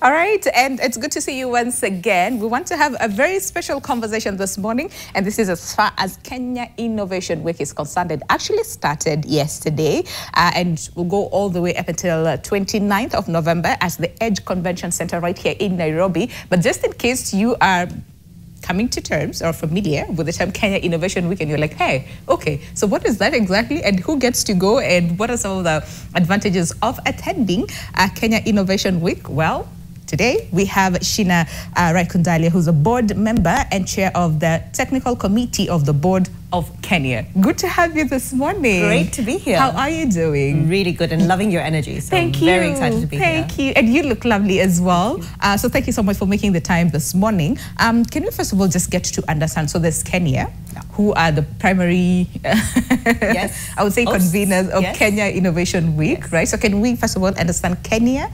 All right, and it's good to see you once again. We want to have a very special conversation this morning, and this is as far as Kenya Innovation Week is concerned. It actually started yesterday, and will go all the way up until 29th of November at the Edge Convention Center right here in Nairobi. But just in case you are coming to terms or familiar with the term Kenya Innovation Week and you're like, hey, okay, so what is that exactly and who gets to go and what are some of the advantages of attending Kenya Innovation Week? Well, today we have Sheena Raikundalia, who's a board member and chair of the technical committee of the board of Kenya. Good to have you this morning. Great to be here. How are you doing? Really good and loving your energy. So thank you. Very excited to be here. Thank you. And you look lovely as well. So thank you so much for making the time this morning. Can we first of all just get to understand, so there's Kenya, who are the primary, yes, I would say conveners of Kenya Innovation Week, right? So can we first of all understand Kenya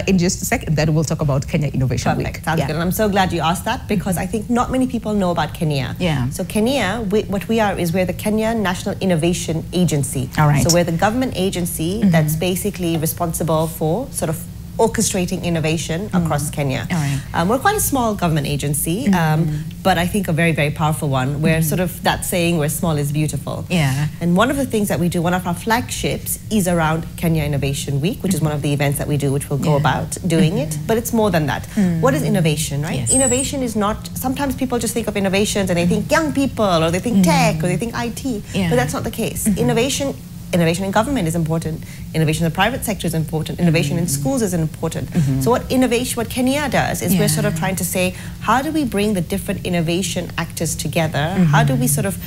in just a second, then we'll talk about Kenya Innovation Week. Sounds good. And I'm so glad you asked that because I think not many people know about Kenya. So Kenya, what we are is we're the Kenya National Innovation Agency. All right. So we're the government agency that's basically responsible for sort of orchestrating innovation across Kenya. All right. We're quite a small government agency, but I think a very, very powerful one. We're sort of that saying where small is beautiful. Yeah. And one of the things that we do, one of our flagships is around Kenya Innovation Week, which is one of the events that we do, which we'll go about doing it. But it's more than that. What is innovation, right? Yes. Innovation is not, sometimes people just think of innovations and they think young people or they think tech or they think IT, but that's not the case. Innovation in government is important. Innovation in the private sector is important. Innovation in schools is important. So what Kenya does is we're sort of trying to say, how do we bring the different innovation actors together? How do we sort of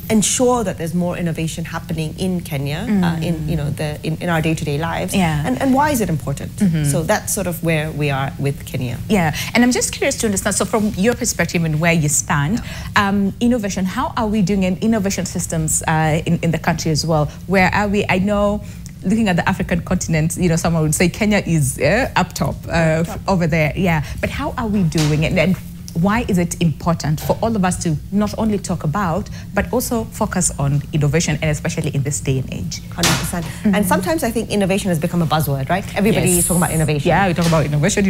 ensure that there's more innovation happening in Kenya, in our day-to-day lives? And why is it important? So that's sort of where we are with Kenya. Yeah, and I'm just curious to understand, so from your perspective and where you stand, innovation, how are we doing in innovation systems in the country as well? Where are we? I know, looking at the African continent, someone would say Kenya is up top over there, but how are we doing it? And why is it important for all of us to not only talk about, but also focus on innovation, and especially in this day and age? 100%. And sometimes I think innovation has become a buzzword, right? Everybody is talking about innovation. Yeah, we talk about innovation.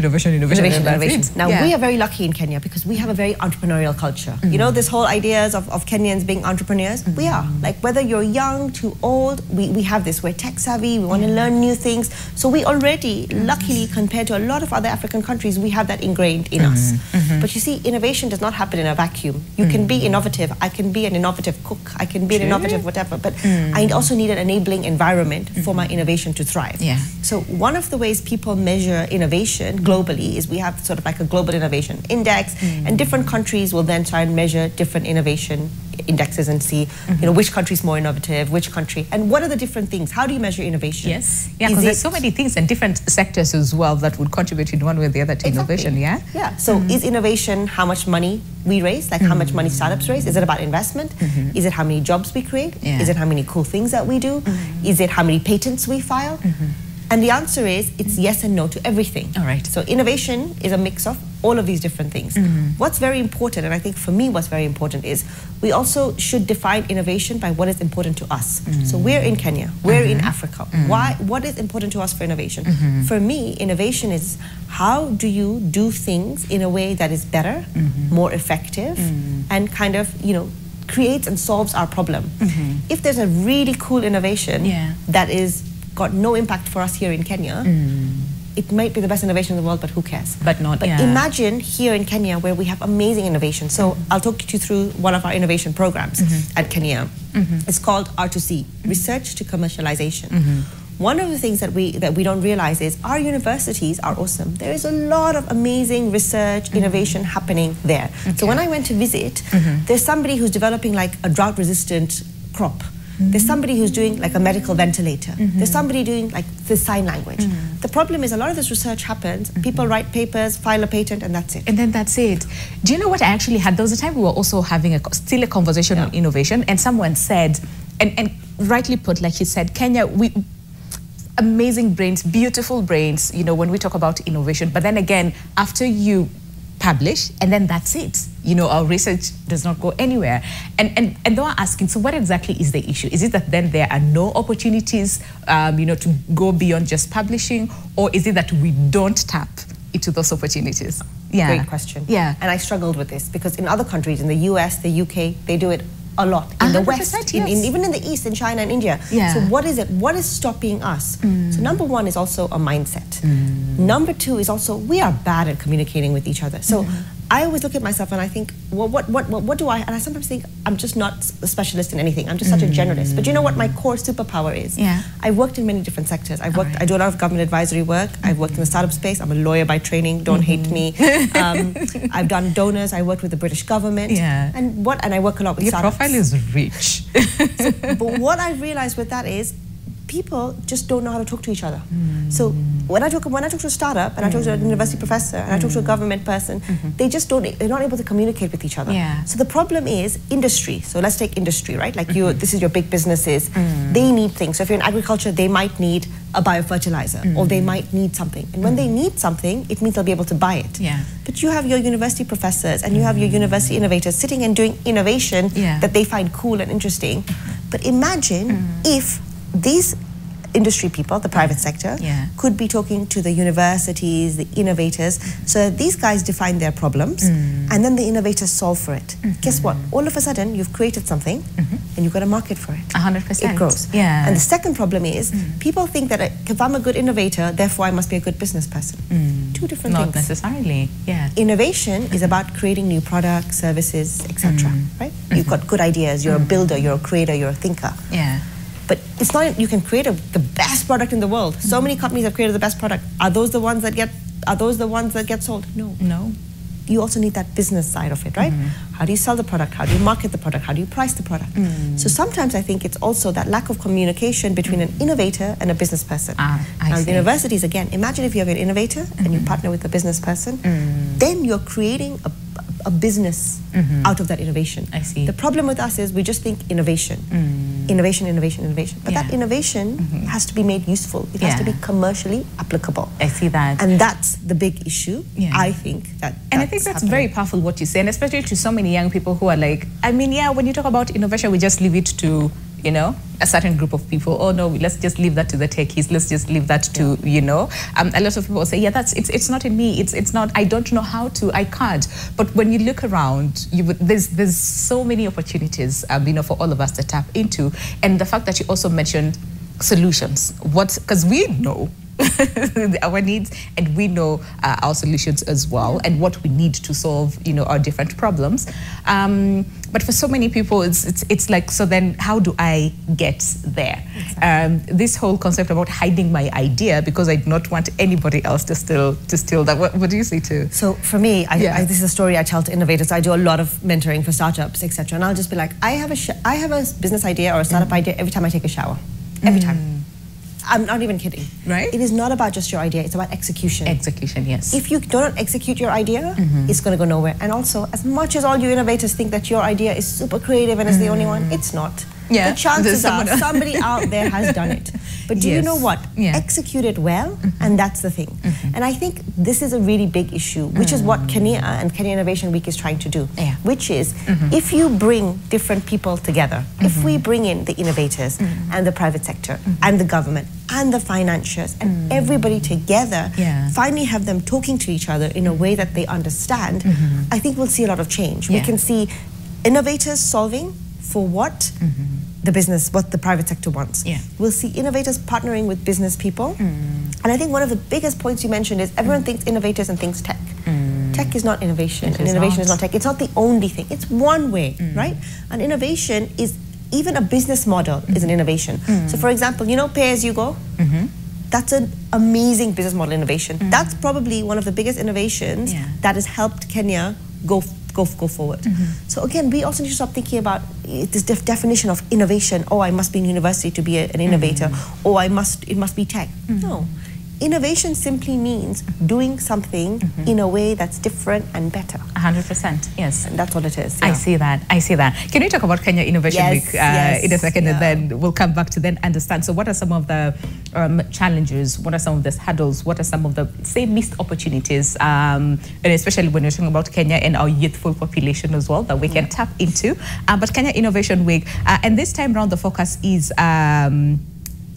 Now, we are very lucky in Kenya because we have a very entrepreneurial culture. You know, this whole ideas of Kenyans being entrepreneurs, we are. Like, whether you're young to old, we have this. We're tech savvy, we want to learn new things. So we already, luckily, compared to a lot of other African countries, we have that ingrained in us. But you see, innovation does not happen in a vacuum. You can be innovative. I can be an innovative cook. I can be an innovative whatever. But I also need an enabling environment for my innovation to thrive. So one of the ways people measure innovation globally is we have sort of like a global innovation index, and different countries will then try and measure different innovation indexes and see, which country is more innovative, which country, and what are the different things? How do you measure innovation? Because there's so many things in different sectors as well that would contribute in one way or the other to innovation. So is innovation how much money we raise, like how much money startups raise? Is it about investment? Is it how many jobs we create? Is it how many cool things that we do? Is it how many patents we file? And the answer is, it's yes and no to everything. All right. So innovation is a mix of all of these different things. What's very important, and I think for me what's very important, is we also should define innovation by what is important to us. So we're in Kenya, we're in Africa. What is important to us for innovation? For me, innovation is how do you do things in a way that is better, more effective, and kind of, creates and solves our problem. If there's a really cool innovation that is got no impact for us here in Kenya, it might be the best innovation in the world, but who cares? But imagine here in Kenya where we have amazing innovation. So I'll talk you through one of our innovation programs at Kenya. It's called R2C, Research to Commercialization. One of the things that we don't realize is our universities are awesome. There is a lot of amazing research, innovation happening there. So when I went to visit, there's somebody who's developing like a drought-resistant crop. There's somebody who's doing like a medical ventilator. There's somebody doing like the sign language. The problem is a lot of this research happens, people write papers, file a patent, and that's it. And then that's it. Do you know what I actually had? There was a time we were also having still a conversation on innovation, and someone said, and rightly put, like he said, Kenya, amazing brains, beautiful brains, when we talk about innovation. But then again, after you publish, and then that's it. Our research does not go anywhere. And they were asking, so what exactly is the issue? Is it that then there are no opportunities, to go beyond just publishing, or is it that we don't tap into those opportunities? Yeah. Great question. Yeah. And I struggled with this because in other countries, in the US, the UK, they do it a lot. In the West, yes. even in the East, in China and India. Yeah. So what is it? What is stopping us? So number one is also a mindset. Number two is also we are bad at communicating with each other. So I always look at myself and I think, well, what do I? And I sometimes think I'm just not a specialist in anything. I'm just such a generalist. But you know what my core superpower is? Yeah. I've worked in many different sectors. I do a lot of government advisory work. I've worked in the startup space. I'm a lawyer by training. Don't hate me. I've done donors. I worked with the British government. Yeah. And I work a lot with startups. Your profile is rich. But what I realized with that is people just don't know how to talk to each other. So when I talk to a startup and I talk to a university professor and I talk to a government person, they're not able to communicate with each other. Yeah. So the problem is industry. So let's take industry, right? Like this is your big businesses. They need things. So if you're in agriculture, they might need a biofertilizer or they might need something. And when they need something, it means they'll be able to buy it. Yeah. But you have your university professors and you have your university innovators sitting and doing innovation that they find cool and interesting. But imagine if these industry people, the private sector, could be talking to the universities, the innovators, so these guys define their problems and then the innovators solve for it. Guess what? All of a sudden, you've created something and you've got a market for it. 100%. It grows. Yeah. And the second problem is people think that if I'm a good innovator, therefore I must be a good business person. Two different things. Not necessarily. Yeah. Innovation is about creating new products, services, etc. Right? You've got good ideas. You're a builder. You're a creator. You're a thinker. Yeah. But it's not, you can create the best product in the world. So many companies have created the best product. Are those the ones that get sold? No. No. You also need that business side of it, right? How do you sell the product? How do you market the product? How do you price the product? So sometimes I think it's also that lack of communication between an innovator and a business person. Now the universities, again, imagine if you have an innovator and you partner with a business person, then you're creating a business out of that innovation. I see. The problem with us is we just think innovation. Innovation, innovation, innovation. But that innovation has to be made useful. It has to be commercially applicable. I see that. And that's the big issue, I think. And I think that's very powerful what you say, and especially to so many young people who are like, I mean, yeah, when you talk about innovation, we just leave it to, you know, a certain group of people. Oh no, let's just leave that to the techies. Let's just leave that to, you know. A lot of people say, yeah, it's not in me. It's not. I don't know how to. I can't. But when you look around, there's so many opportunities, you know, for all of us to tap into. And the fact that you also mentioned solutions. Because we know our needs and we know our solutions as well, and what we need to solve, you know, our different problems. But for so many people, it's like, so then how do I get there? Exactly. This whole concept about hiding my idea because I do not want anybody else to steal that. What do you say to? So for me, this is a story I tell to innovators. I do a lot of mentoring for startups, etc. And I'll just be like, I have a business idea or a startup idea every time I take a shower. Every time. I'm not even kidding. Right? It is not about just your idea, it's about execution. Execution, yes. If you don't execute your idea, it's going to go nowhere. And also, as much as all you innovators think that your idea is super creative and is the only one, it's not. Yeah. The chances are somebody out there has done it. But do you know what? Execute it well, and that's the thing. And I think this is a really big issue, which is what Kenya and Kenya Innovation Week is trying to do, which is if you bring different people together, if we bring in the innovators and the private sector and the government and the financiers and everybody together, finally have them talking to each other in a way that they understand, I think we'll see a lot of change. We can see innovators solving for what what the private sector wants. We'll see innovators partnering with business people. And I think one of the biggest points you mentioned is everyone thinks innovators and thinks tech. Tech is not innovation, and innovation is not tech. It's not the only thing. It's one way, right? And innovation is, even a business model is an innovation. So for example, you know, pay as you go? That's an amazing business model innovation. That's probably one of the biggest innovations that has helped Kenya go forward. So again, we also need to stop thinking about this definition of innovation. Oh, I must be in university to be an innovator. Oh, it must be tech. No. Innovation simply means doing something in a way that's different and better. 100%, yes. And that's what it is. I see that, I see that. Can you talk about Kenya Innovation Week in a second, and then we'll come back to then understand. So what are some of the challenges? What are some of the hurdles? What are some of the, say, missed opportunities? And especially when you're talking about Kenya and our youthful population as well, that we can tap into. But Kenya Innovation Week, and this time around the focus is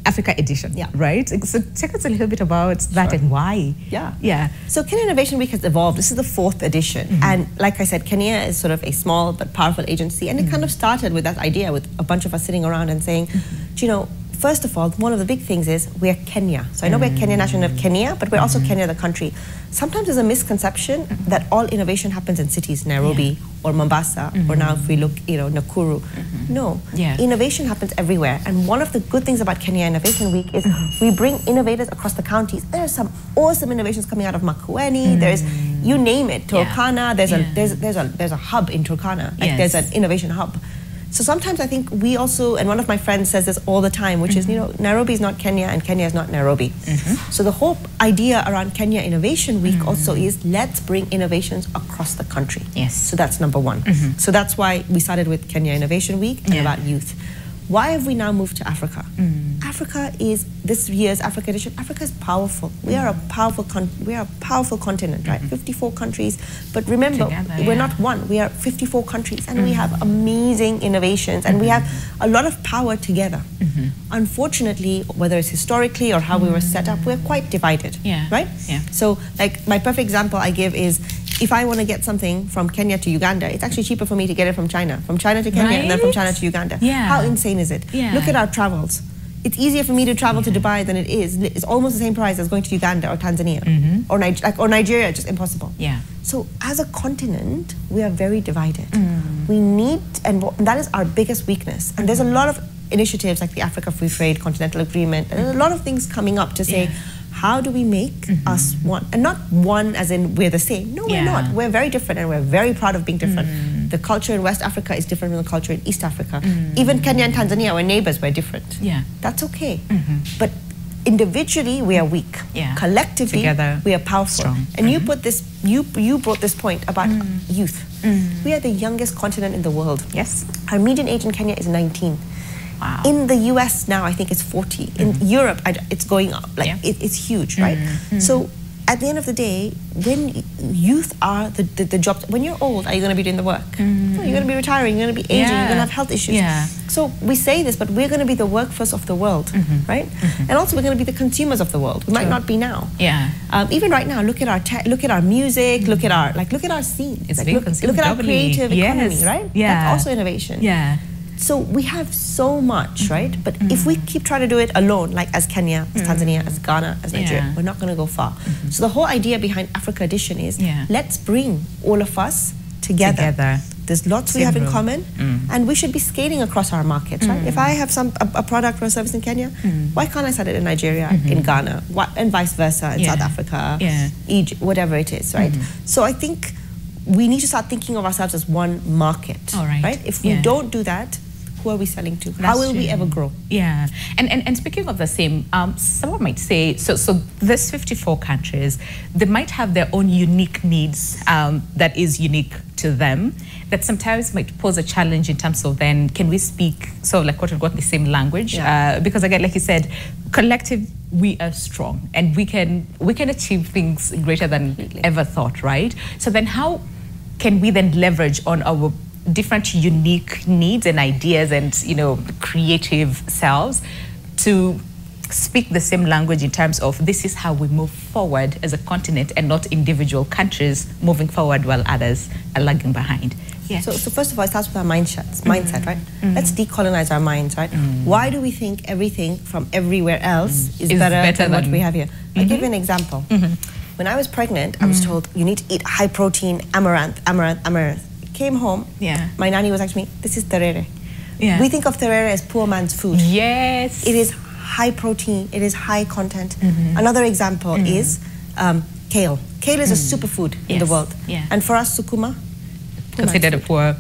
Africa edition, right? So take us a little bit about that and why. Yeah. So Kenya Innovation Week has evolved. This is the 4th edition. And like I said, Kenya is sort of a small but powerful agency. And it kind of started with that idea, with a bunch of us sitting around and saying, you know, first of all, one of the big things is we're Kenya. So I know we're Kenya, National of Kenya, but we're also Kenya, the country. Sometimes there's a misconception that all innovation happens in cities, Nairobi or Mombasa, or now if we look, you know, Nakuru. No, innovation happens everywhere. And one of the good things about Kenya Innovation Week is we bring innovators across the counties. There are some awesome innovations coming out of Makueni. There's, you name it, Turkana. There's a hub in Turkana. Like there's an innovation hub. So sometimes I think we also, and one of my friends says this all the time, which is, you know, Nairobi is not Kenya and Kenya is not Nairobi. So the whole idea around Kenya Innovation Week also is let's bring innovations across the country. So that's number one. So that's why we started with Kenya Innovation Week and about youth. Why have we now moved to Africa? Africa is, this year's Africa edition, Africa is powerful. We are a powerful continent, right? 54 countries. But remember, we're not one. We are 54 countries and we have amazing innovations and we have a lot of power together. Unfortunately, whether it's historically or how we were set up, we're quite divided, right? So like my perfect example I give is, if I want to get something from Kenya to Uganda, it's actually cheaper for me to get it from China to Kenya, and then from China to Uganda. How insane is it? Look at our travels. It's easier for me to travel to Dubai than it is. It's almost the same price as going to Uganda or Tanzania or Nigeria. Just impossible. So as a continent, we are very divided. We need, and that is our biggest weakness. And there's a lot of initiatives like the Africa Free Trade Continental Agreement, and there's a lot of things coming up to say, how do we make us one? And not one as in we're the same. No, we're not. We're very different and we're very proud of being different. The culture in West Africa is different from the culture in East Africa. Even Kenya and Tanzania, we're neighbors, we're different. That's okay. But individually, we are weak. Collectively, together, we are powerful. Strong. And you put this, you brought this point about youth. We are the youngest continent in the world. Our median age in Kenya is 19. In the US now, I think it's 40. In Europe, it's going up. Like it's huge, right? So at the end of the day, when youth are the jobs, when you're old, are you going to be doing the work? No, you're going to be retiring, you're going to be aging, you're going to have health issues. So we say this, but we're going to be the workforce of the world, right? And also we're going to be the consumers of the world. We might not be now. Even right now, look at our music, look at our scene. Look at our creative economy, right? That's also innovation. So we have so much, right? But if we keep trying to do it alone, like as Kenya, as Tanzania, as Ghana, as Nigeria, we're not going to go far. So the whole idea behind Africa Edition is let's bring all of us together. There's lots we have in common, and we should be scaling across our markets, right? If I have a product or a service in Kenya, why can't I start it in Nigeria, in Ghana, and vice versa, in South Africa, Egypt, whatever it is, right? So I think we need to start thinking of ourselves as one market, right? If we don't do that, who are we selling to? How will we ever grow? And speaking of the same, someone might say, so there's 54 countries, they might have their own unique needs that is unique to them, that sometimes might pose a challenge in terms of then, can we speak, so like quote unquote, the same language? Because again, like you said, collective, we are strong and we can achieve things greater than ever thought, right? So then how can we then leverage on our different unique needs and ideas and, you know, creative selves to speak the same language in terms of this is how we move forward as a continent and not individual countries moving forward while others are lagging behind? So first of all, it starts with our mindset, right? Let's decolonize our minds, right? Why do we think everything from everywhere else is better than what we have here? I'll give you an example. When I was pregnant, I was told you need to eat high protein amaranth. Came home, my nanny was asking me, this is terere. We think of terere as poor man's food. It is high protein, it is high content. Another example is kale. Kale is a superfood in the world. And for us, sukuma, considered a poor,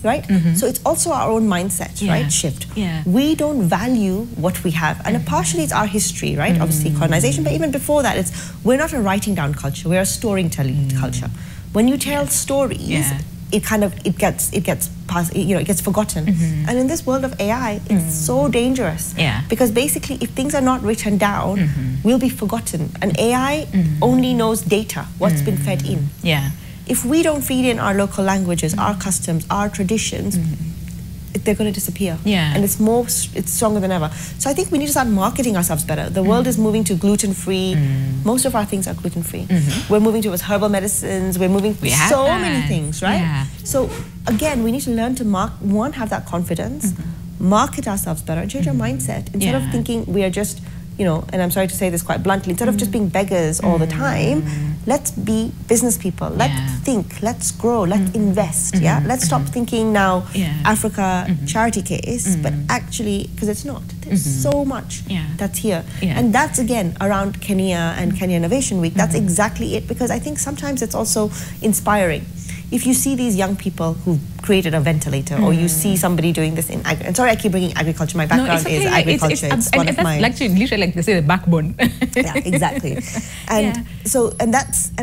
right? So it's also our own mindset, right? Shift. We don't value what we have. And partially it's our history, right? Obviously colonization, but even before that, we're not a writing down culture, we're a storytelling culture. When you tell stories, it gets passed, you know, it gets forgotten. And in this world of AI, it's so dangerous. Because basically, if things are not written down, we'll be forgotten. And AI only knows data, what's been fed in. If we don't feed in our local languages, our customs, our traditions, they're going to disappear. Yeah. And it's stronger than ever. So I think we need to start marketing ourselves better. The world is moving to gluten-free. Most of our things are gluten-free. We're moving towards herbal medicines. We're moving so many things, right? Yeah. So again, we need to learn to have that confidence, market ourselves better, and change our mindset. Instead of thinking we are just, you know, and I'm sorry to say this quite bluntly, instead of just being beggars all the time, let's be business people. Let's think, let's grow, let's invest, Let's stop thinking now Africa charity case, but actually, because it's not. There's so much that's here. And that's, again, around Kenya and Kenya Innovation Week. That's exactly it, because I think sometimes it's also inspiring. If you see these young people who created a ventilator, or you see somebody doing this in and sorry, I keep bringing agriculture. My background is agriculture. It's one of my literally like they say the backbone. Yeah, exactly. And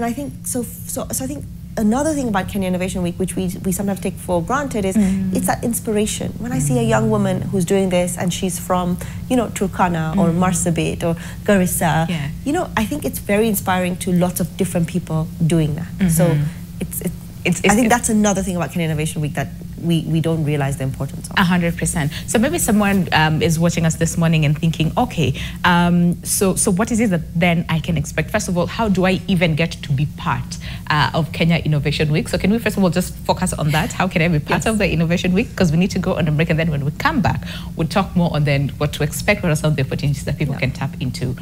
I think so I think another thing about Kenya Innovation Week, which we sometimes take for granted, is it's that inspiration. When I see a young woman who's doing this and she's from, you know, Turkana or Marsabit or Garissa, you know, I think it's very inspiring to lots of different people doing that. So I think that's another thing about Kenya Innovation Week that we don't realize the importance of. 100%. So maybe someone is watching us this morning and thinking, okay, so what is it that then I can expect? First of all, how do I even get to be part of Kenya Innovation Week? So can we first of all just focus on that? How can I be part of the Innovation Week? Because we need to go on a break, and then when we come back, we'll talk more on then what to expect, what are some of the opportunities that people can tap into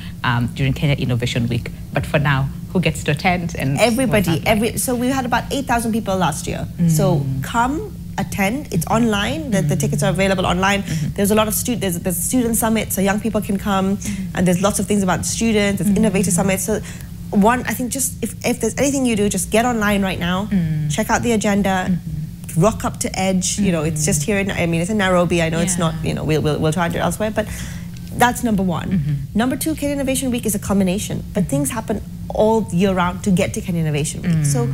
during Kenya Innovation Week. But for now, who gets to attend? And everybody. So we had about 8,000 people last year. So come, attend. It's online. The tickets are available online. There's a lot of there's a student summit, so young people can come, and there's lots of things about students. There's innovator summits. So I think just if there's anything you do, just get online right now, check out the agenda, rock up to Edge. You know, it's just here it's in Nairobi. I know it's not. You know, we'll try to do it elsewhere, but that's number one. Number two, Kenya Innovation Week is a combination, but things happen all year round to get to Kenya Innovation Week. So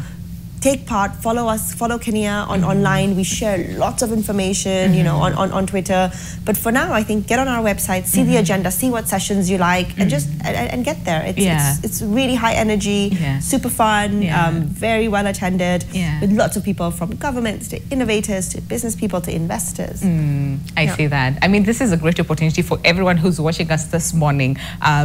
take part, follow us, follow Kenya online. We share lots of information, you know, on Twitter. But for now, I think get on our website, see the agenda, see what sessions you like, and just and get there. It's really high energy, super fun, very well attended, with lots of people from governments to innovators to business people to investors. I see that. I mean, this is a great opportunity for everyone who's watching us this morning.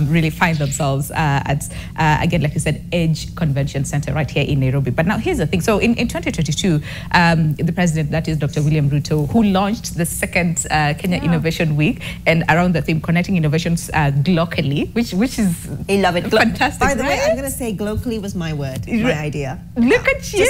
Really find themselves at again, like you said, Edge Convention Center right here in Nairobi. But now here's the thing. So in 2022, the president, that is Dr. William Ruto, who launched the second Kenya Innovation Week, and around the theme, connecting innovations globally, which is I love it. Fantastic. By the way, I'm going to say globally was my word, my idea. Look at you,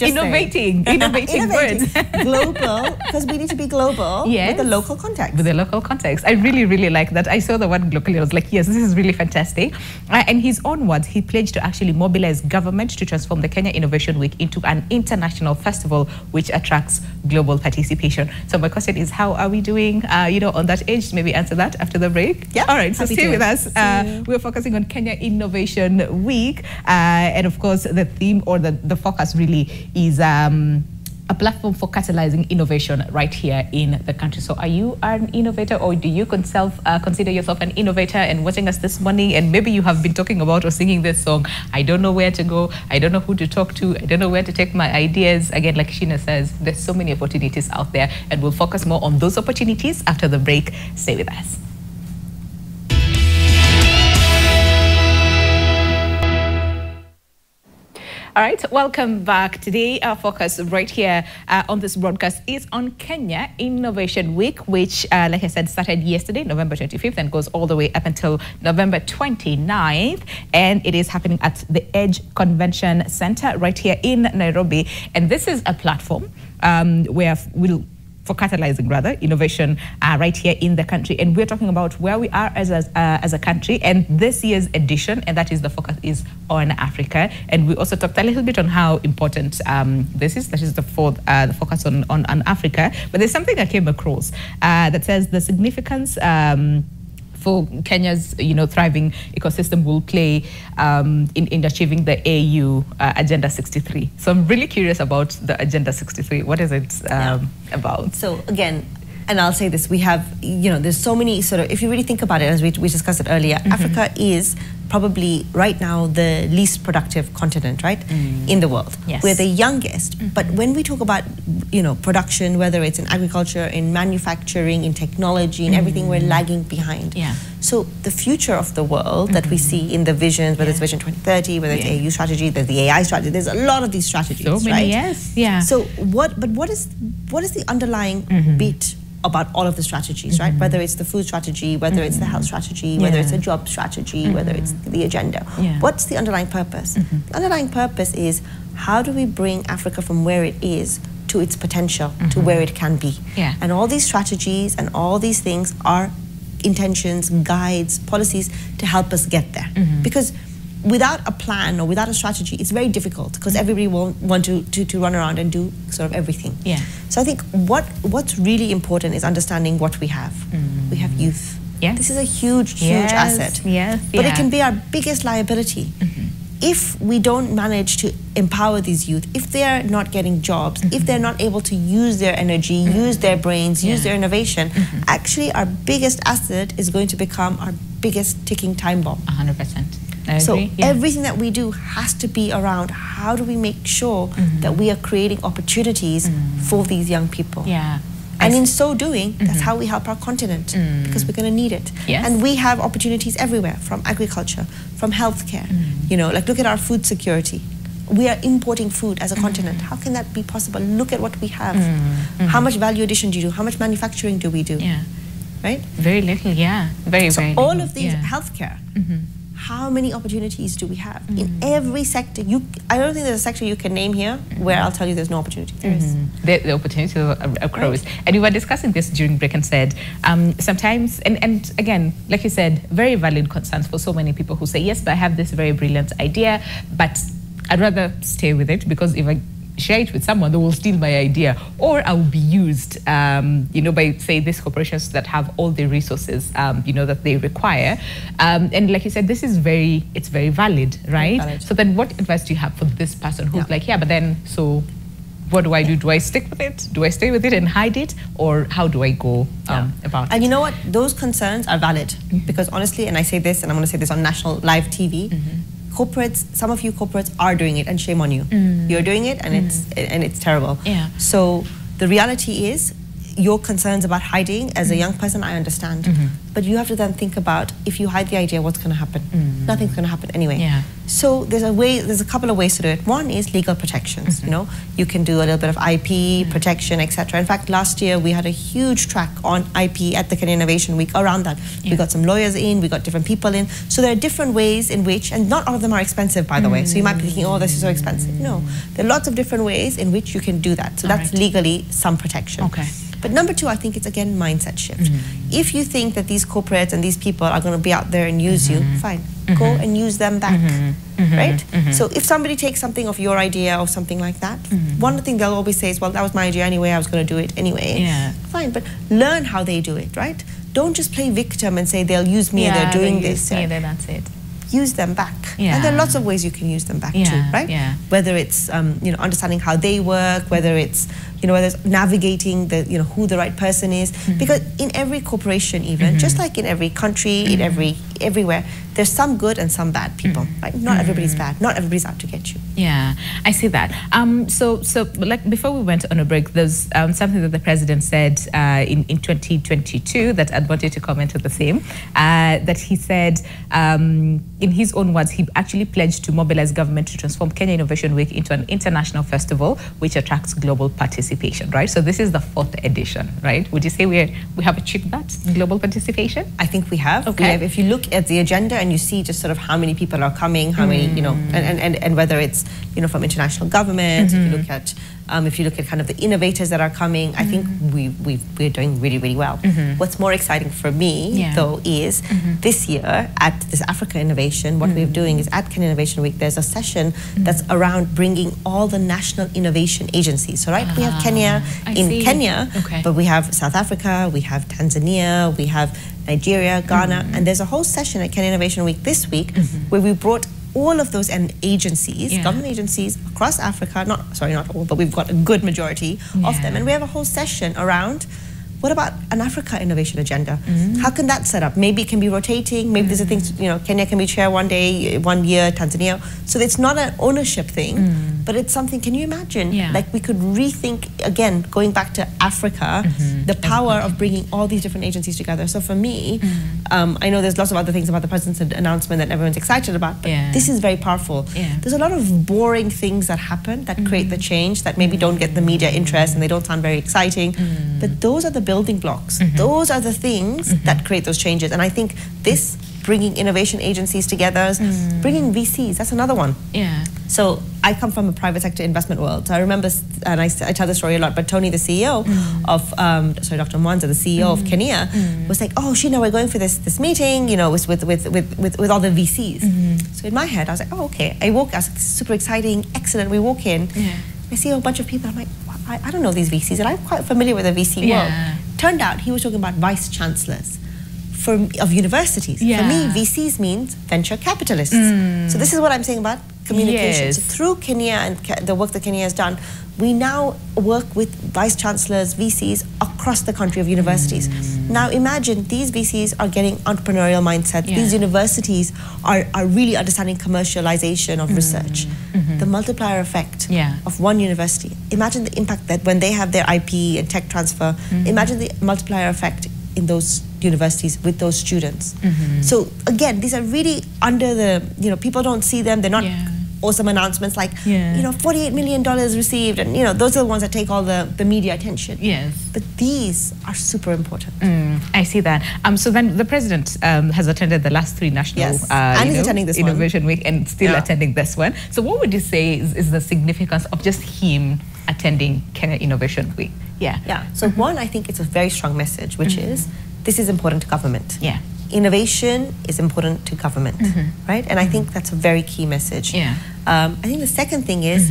innovating words. Global, because we need to be global with the local context. With the local context. I really, really like that. I saw the word globally. I was like, yes, this is really fantastic. And his own words, he pledged to actually mobilize government to transform the Kenya Innovation Week into an international festival which attracts global participation. So my question is, how are we doing, you know, on that edge? Maybe answer that after the break. Yeah. All right, so stay with us. We're focusing on Kenya Innovation Week. And of course, the theme or the focus really is a platform for catalyzing innovation right here in the country. So are you an innovator, or do you consider yourself an innovator and watching us this morning? And maybe you have been talking about or singing this song, I don't know where to go, I don't know who to talk to, I don't know where to take my ideas. Again, like Sheena says, there's so many opportunities out there, and we'll focus more on those opportunities after the break. Stay with us. All right, welcome back. Today, our focus right here on this broadcast is on Kenya Innovation Week, which, like I said, started yesterday, November 25th, and goes all the way up until November 29th. And it is happening at the Edge Convention Center right here in Nairobi. And this is a platform where for catalyzing innovation right here in the country. And we're talking about where we are as a country, and this year's edition, and that is the focus is on Africa. And we also talked a little bit on how important this is. That is the focus on Africa. But there's something I came across that says the significance for Kenya's, you know, thriving ecosystem will play in achieving the AU Agenda 63. So I'm really curious about the Agenda 63. What is it about? So again, And I'll say this, we have, there's so many sort of, if you really think about it, as we discussed it earlier, Africa is probably right now the least productive continent, right, in the world. Yes. We're the youngest, but when we talk about, production, whether it's in agriculture, in manufacturing, in technology, in everything, we're lagging behind. Yeah. So the future of the world that we see in the visions, whether it's Vision 2030, whether it's AU strategy, there's the AI strategy, there's a lot of these strategies, so many, right? yes, yeah. So what is the underlying bit about all of the strategies, right? Whether it's the food strategy, whether it's the health strategy, whether it's a job strategy, whether it's the agenda. What's the underlying purpose? The underlying purpose is, how do we bring Africa from where it is to its potential, to where it can be? And all these strategies and all these things are intentions, guides, policies to help us get there. Because without a plan or without a strategy, it's very difficult, because everybody will want to run around and do sort of everything. So I think what's really important is understanding what we have. We have youth. This is a huge asset. But it can be our biggest liability. If we don't manage to empower these youth, if they're not getting jobs, if they're not able to use their energy, use their brains, use their innovation, actually our biggest asset is going to become our biggest ticking time bomb. 100%. So everything that we do has to be around, how do we make sure that we are creating opportunities for these young people? And in so doing, that's how we help our continent, because we're going to need it. And we have opportunities everywhere, from agriculture, from healthcare. Like, look at our food security. We are importing food as a continent. How can that be possible? Look at what we have. How much value addition do you do? How much manufacturing do we do? Right? Very little, very little. All of these, healthcare. How many opportunities do we have in every sector? I don't think there's a sector you can name here where I'll tell you there's no opportunity. There is. The opportunity accrues. And we were discussing this during break and said, sometimes, and again, like you said, very valid concerns for so many people who say, yes, but I have this very brilliant idea, but I'd rather stay with it, because if I share it with someone, they will steal my idea, or I will be used, by, say, these corporations that have all the resources, that they require. And like you said, this is it's very valid, right? Valid. So then what advice do you have for this person who's like, but then, so what do I do? Do I stick with it? Do I stay with it and hide it? Or how do I go about it? And you know what? Those concerns are valid, because honestly, and I say this, and I'm going to say this on national live TV, corporates, some of you corporates are doing it, and shame on you. You're doing it, and it's terrible. So the reality is, your concerns about hiding, as a young person, I understand. But you have to then think about, if you hide the idea, what's going to happen? Nothing's going to happen anyway. So there's a couple of ways to do it. One is legal protections. You can do a little bit of IP protection, etc. In fact, last year we had a huge track on IP at the Kenya Innovation Week around that. We got some lawyers in, we got different people in. So there are different ways in which, and not all of them are expensive, by the way. So you might be thinking, oh, this is so expensive. No, there are lots of different ways in which you can do that. So that's legally some protection. But number two, I think it's, again, mindset shift. If you think that these corporates and these people are going to be out there and use you, fine. Go and use them back, right? So if somebody takes something of your idea or something like that, one thing they'll always say is, well, that was my idea anyway, I was going to do it anyway. Fine, but learn how they do it, right? Don't just play victim and say they'll use me and they're doing this. That's it. Use them back. And there are lots of ways you can use them back too, right? Whether it's understanding how they work, whether it's whether it's navigating the who the right person is, because in every corporation, even just like in every country, in everywhere, there's some good and some bad people, right? Not everybody's bad. Not everybody's out to get you. I see that. So like before we went on a break, there's something that the president said in 2022 that I'd want you to comment on the same. That he said, in his own words, he actually pledged to mobilize government to transform Kenya Innovation Week into an international festival which attracts global participation, right? So this is the 4th edition, right? Would you say we have achieved that, global participation? I think we have. If you look at the agenda and you see just sort of how many people are coming, how many, and whether it's, from international government, if you look at kind of the innovators that are coming, I think we're doing really, really well. What's more exciting for me, though, is this year at this Africa Innovation, what we're doing is at Kenya Innovation Week, there's a session that's around bringing all the national innovation agencies. So, right, we have Kenya in Kenya, but we have South Africa, we have Tanzania, we have Nigeria, Ghana, and there's a whole session at Kenya Innovation Week this week where we brought all of those agencies, government agencies across Africa, not all, but we've got a good majority of them, and we have a whole session around what about an Africa innovation agenda? How can that set up? Maybe it can be rotating. Maybe there's a thing, you know, Kenya can be chair one day, 1 year, Tanzania. So it's not an ownership thing, but it's something, can you imagine? Like we could rethink, again, going back to Africa, the power of bringing all these different agencies together. So for me, I know there's lots of other things about the president's announcement that everyone's excited about, but this is very powerful. There's a lot of boring things that happen that create the change that maybe don't get the media interest and they don't sound very exciting, but those are the building blocks. Those are the things that create those changes. And I think this, bringing innovation agencies together, bringing VCs, that's another one. So I come from a private sector investment world. So I remember, and I tell the story a lot, but Tony, the CEO of, Dr. Mwanza, the CEO of Kenya, was like, oh, Sheena, we're going for this meeting, you know, with all the VCs. So in my head, I was like, oh, okay. I was super exciting, excellent. We walk in, I see a bunch of people, I'm like, I don't know these VCs, and I'm quite familiar with the VC world. Turned out he was talking about vice chancellors of universities. For me, VCs means venture capitalists. So this is what I'm saying about communication. So through Kenya and the work that Kenya has done, we now work with vice chancellors, VCs across the country of universities. Now imagine these VCs are getting entrepreneurial mindsets. These universities are really understanding commercialization of research. The multiplier effect of one university. Imagine the impact that when they have their IP and tech transfer, imagine the multiplier effect in those universities with those students. So again, these are really under the, you know, people don't see them, they're not awesome announcements like, you know, $48 million received, and, you know, those are the ones that take all the media attention. But these are super important. I see that. So then the president has attended the last 3 national and he's attending this Innovation Week and still attending this one. So what would you say is the significance of just him attending Kenya Innovation Week? So one, I think it's a very strong message, which is this is important to government. Innovation is important to government, right? And I think that's a very key message. I think the second thing is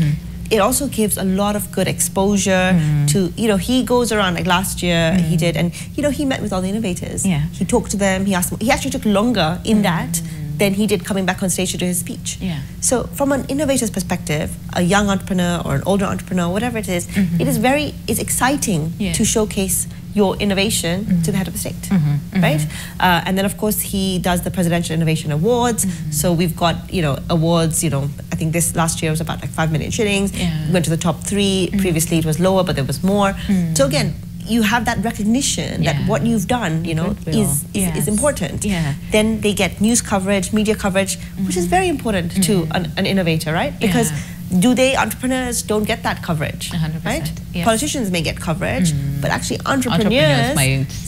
it also gives a lot of good exposure to, you know, he goes around, like last year he did, and, you know, he met with all the innovators. He talked to them, he asked them, he actually took longer in that than he did coming back on stage to do his speech. So from an innovator's perspective, a young entrepreneur or an older entrepreneur, whatever it is, it's exciting to showcase your innovation to the head of the state, right? And then of course he does the Presidential Innovation Awards. So we've got, you know, awards, you know, I think this last year was about like 5 million shillings. We went to the top 3. Previously it was lower, but there was more. So again, you have that recognition that what you've done, you know, is important. Then they get news coverage, media coverage, which is very important to an innovator, right? Because entrepreneurs don't get that coverage, 100%, right? Politicians may get coverage, but actually entrepreneurs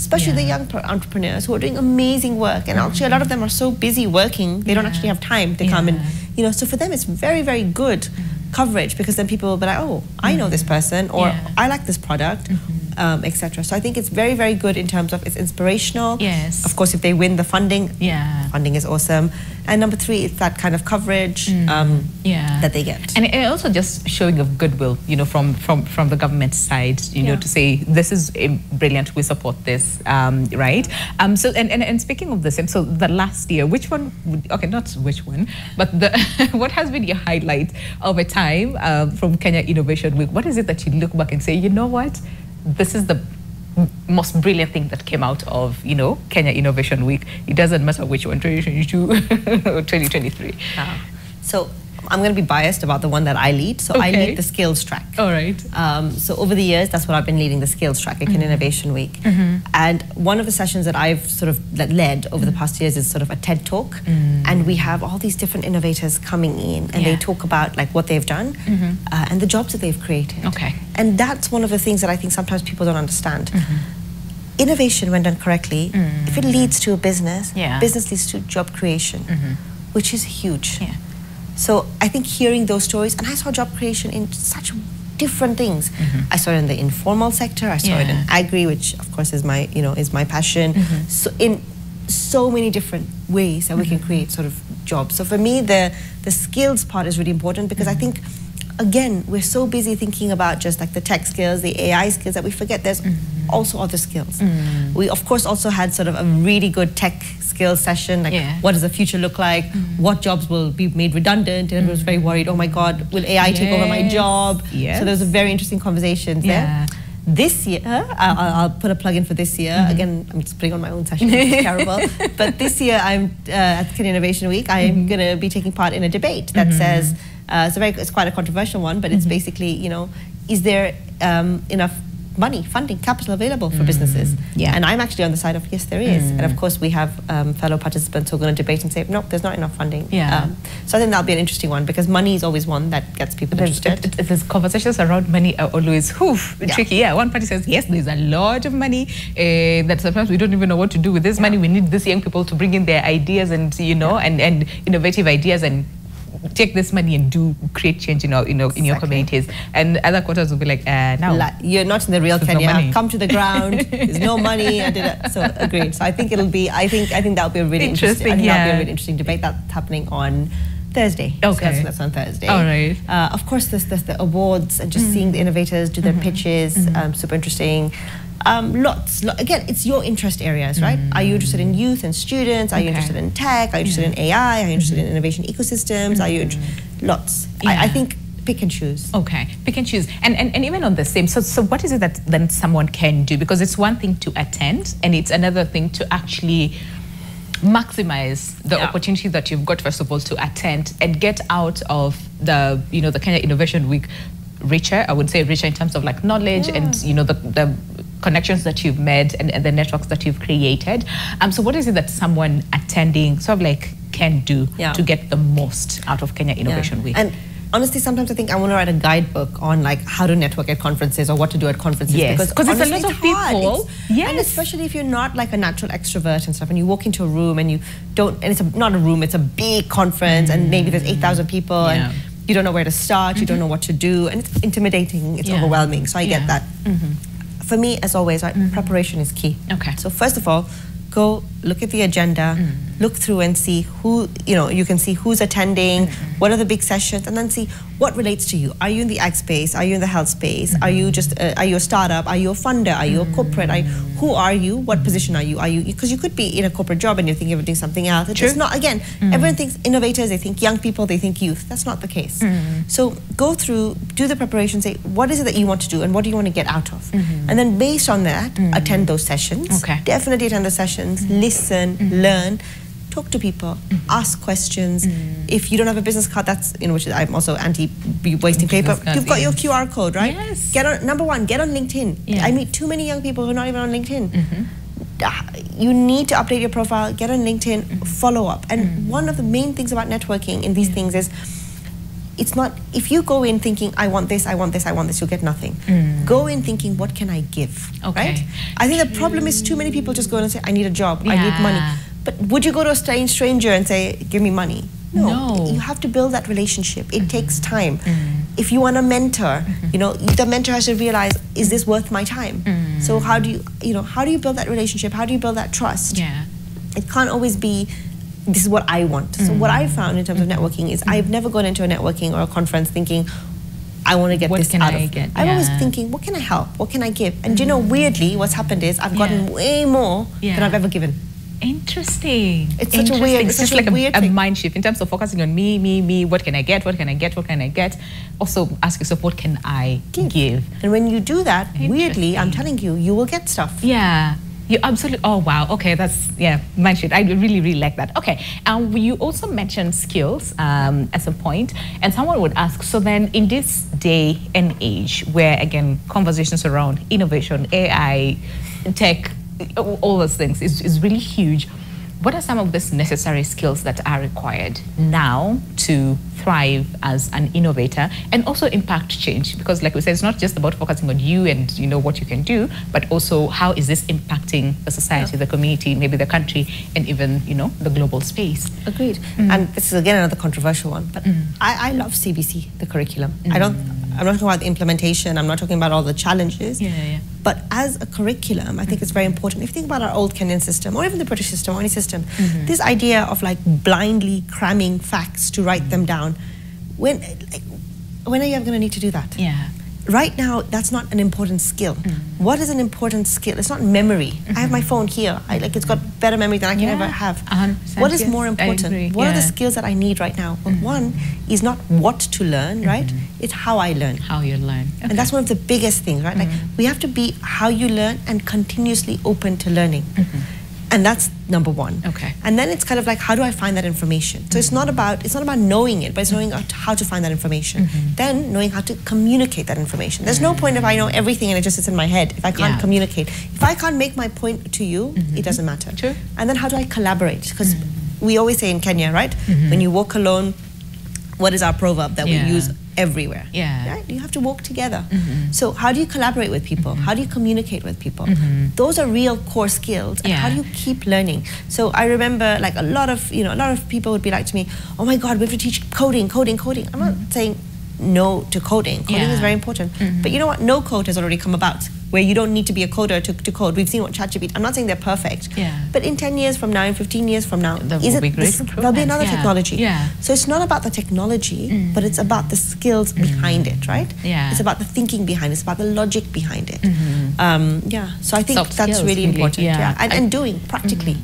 especially the young entrepreneurs who are doing amazing work, and actually a lot of them are so busy working, they don't actually have time to come and, you know, so for them it's very, very good coverage, because then people will be like, oh, I know this person, or I like this product, etc. So I think it's very, very good in terms of it's inspirational. Of course, if they win the funding, funding is awesome. And number 3, it's that kind of coverage that they get. And also just showing of goodwill, you know, from the government side, you know, to say this is brilliant, we support this, right? So and speaking of this, so the last year, which one? Okay, not which one, but what has been your highlight of a time from Kenya Innovation Week? What is it that you look back and say, you know what, this is the most brilliant thing that came out of, you know, Kenya Innovation Week? It doesn't matter which one, 2022 or 2023. So I'm going to be biased about the one that I lead. So I lead the skills track. All right. So over the years, that's what I've been leading, the skills track at Kenya Innovation Week. And one of the sessions that I've sort of led over the past years is sort of a TED Talk. And we have all these different innovators coming in, and they talk about like what they've done and the jobs that they've created. And that's one of the things that I think sometimes people don't understand. Innovation, when done correctly, if it leads to a business, business leads to job creation, which is huge. So I think hearing those stories, and I saw job creation in such different things. I saw it in the informal sector, I saw it in agri, which of course is my, you know, is my passion. So in so many different ways that we can create sort of jobs. So for me, the skills part is really important, because I think, again, we're so busy thinking about just like the tech skills, the AI skills, that we forget there's also other skills. We of course also had sort of a really good tech skills session, like what does the future look like, what jobs will be made redundant, and everyone was very worried, oh my god, will AI take over my job? So there was a very interesting conversations there. This year, I'll put a plug in for this year. Again, I'm just putting on my own session, which is terrible. But this year, I'm at Kenya Innovation Week. I'm going to be taking part in a debate that says, it's quite a controversial one, but it's basically, you know, is there enough money, funding, capital available for businesses? And I'm actually on the side of yes, there is. And of course, we have fellow participants who are going to debate and say, no, there's not enough funding. So I think that'll be an interesting one because money is always one that gets people interested. There's conversations around money are always tricky. One party says, yes, there's a lot of money that sometimes we don't even know what to do with this money. We need these young people to bring in their ideas and, you know, and innovative ideas and take this money and create change in your communities. And other quarters will be like, no, you're not in the real Kenya. No, come to the ground. There's no money. So agreed. So I think it'll be. I think that'll be a really interesting. That'll be a really interesting debate that's happening on Thursday. Okay, so that's on Thursday. All right. Of course, there's the awards and just seeing the innovators do their pitches. Super interesting. Again, it's your interest areas, right? Are you interested in youth and students? Are you interested in tech? Are you interested in AI? Are you interested in innovation ecosystems? Are you lots? I think pick and choose. Okay, pick and choose. And even on the same, so what is it that then someone can do? Because it's one thing to attend and it's another thing to actually maximize the opportunity that you've got, first of all, to attend and get out of the, you know, the Kenya Innovation Week richer. I would say richer in terms of like knowledge and, you know, the connections that you've made and the networks that you've created. So what is it that someone attending sort of like can do to get the most out of Kenya Innovation Week? And honestly, sometimes I think I want to write a guidebook on like how to network at conferences or what to do at conferences. Yes, because it's a lot of people. And especially if you're not like a natural extrovert and stuff, and you walk into a room and you don't, and it's not a room, it's a big conference, and maybe there's 8,000 people, and you don't know where to start, you don't know what to do, and it's intimidating, it's overwhelming. So I get that. For me, as always, preparation is key. Okay. So first of all, go look at the agenda, look through and see who, you know, you can see who's attending, what are the big sessions, and then see what relates to you. Are you in the ag space? Are you in the health space? Are you just, are you a startup? Are you a funder? Are you a corporate? Who are you? What position are you? Because you could be in a corporate job and you're thinking of doing something else. It's just not, again, everyone thinks innovators, they think young people, they think youth. That's not the case. So go through, do the preparation, say, what is it that you want to do and what do you want to get out of? And then based on that, attend those sessions. Okay. Definitely attend the sessions, listen, learn, talk to people, ask questions. If you don't have a business card, that's, you know, which I'm also anti-wasting paper. You've got your QR code, right? Yes. Get on, number one, get on LinkedIn. I meet too many young people who are not even on LinkedIn. You need to update your profile, get on LinkedIn, follow up. And one of the main things about networking in these things is, it's not, if you go in thinking, I want this, I want this, I want this, you'll get nothing. Go in thinking, what can I give, right? I think the problem is too many people just go in and say, I need a job, I need money. But would you go to a stranger and say, give me money? No. You have to build that relationship. It takes time. If you want a mentor, you know, the mentor has to realize, is this worth my time? So how do you build that relationship? How do you build that trust? It can't always be, this is what I want. So what I found in terms of networking is I've never gone into a networking or a conference thinking, I want to get this out of it. I'm always thinking, what can I help? What can I give? And you know, weirdly, what's happened is I've gotten way more than I've ever given. Interesting. It's such a weird, it's just like a mind shift in terms of focusing on me, what can I get, what can I get, what can I get? Also ask yourself, what can I give? And when you do that, weirdly, I'm telling you, you will get stuff. Yeah. You absolutely, oh wow, okay, that's, mind shift. I really, really like that. Okay, you also mentioned skills as a point, and someone would ask, so then in this day and age where, again, conversations around innovation, AI, tech, all those things is really huge, what are some of these necessary skills that are required now to thrive as an innovator and also impact change? Because like we said, it's not just about focusing on you and you know what you can do, but also how is this impacting the society, the community, maybe the country, and even, you know, the global space. Agreed. And this is again another controversial one, but I love CBC, the curriculum. I'm not talking about the implementation, I'm not talking about all the challenges. But as a curriculum, I think it's very important. If you think about our old Kenyan system, or even the British system, or any system, this idea of like blindly cramming facts to write them down, when are you ever going to need to do that? right now, that's not an important skill. What is an important skill? It's not memory. I have my phone here. It's got better memory than I can ever have. What is more important? What are the skills that I need right now? Well, one is not what to learn, right? It's how I learn. How you learn. Okay. And that's one of the biggest things, right? Like, we have to be how you learn and continuously open to learning. And that's number one. Okay. And then it's kind of like, how do I find that information? So it's not about knowing it, but it's knowing how to find that information. Then knowing how to communicate that information. There's no point if I know everything and it just sits in my head, if I can't communicate. If I can't make my point to you, it doesn't matter. True. And then how do I collaborate? Because we always say in Kenya, right? When you walk alone, what is our proverb that we use everywhere? Right? You have to walk together. So how do you collaborate with people? How do you communicate with people? Those are real core skills. And how do you keep learning? So I remember, like, a lot of people would be like to me, oh my God, we have to teach coding. I'm not saying no to coding. Coding is very important. But you know what? No code has already come about, where you don't need to be a coder to code. We've seen what ChatGPT. I'm not saying they're perfect. But in 10 years from now, in 15 years from now, there'll be another technology. So it's not about the technology, but it's about the skills behind it, right? It's about the thinking behind it. It's about the logic behind it. So I think that's really important. And doing practically.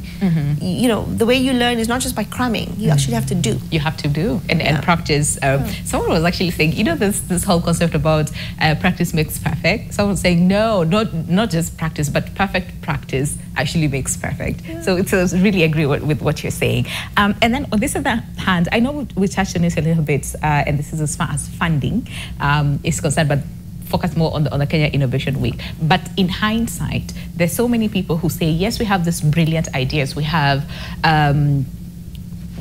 You know, the way you learn is not just by cramming. You actually have to do. You have to do and practice. Someone was actually saying, you know, this whole concept about practice makes perfect. Someone was saying, no, not just practice, but perfect practice actually makes perfect. So it's really agree with what you're saying. And then on this other hand, I know we touched on this a little bit, and this is as far as funding is concerned, but focus more on the Kenya Innovation Week. But in hindsight, there's so many people who say, yes, we have these brilliant ideas, we have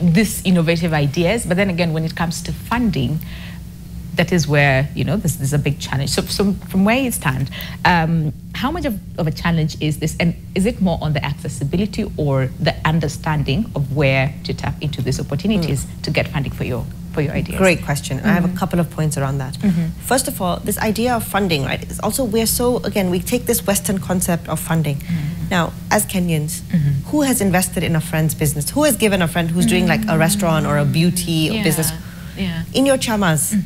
these innovative ideas, but then again, when it comes to funding, that is where, you know, this is a big challenge. So from where you stand, how much of a challenge is this? And is it more on the accessibility or the understanding of where to tap into these opportunities to get funding for your ideas? Great question. I have a couple of points around that. First of all, this idea of funding, right, is also, we take this Western concept of funding. Now, as Kenyans, who has invested in a friend's business? Who has given a friend who's doing like a restaurant or a beauty or business? In your chamas,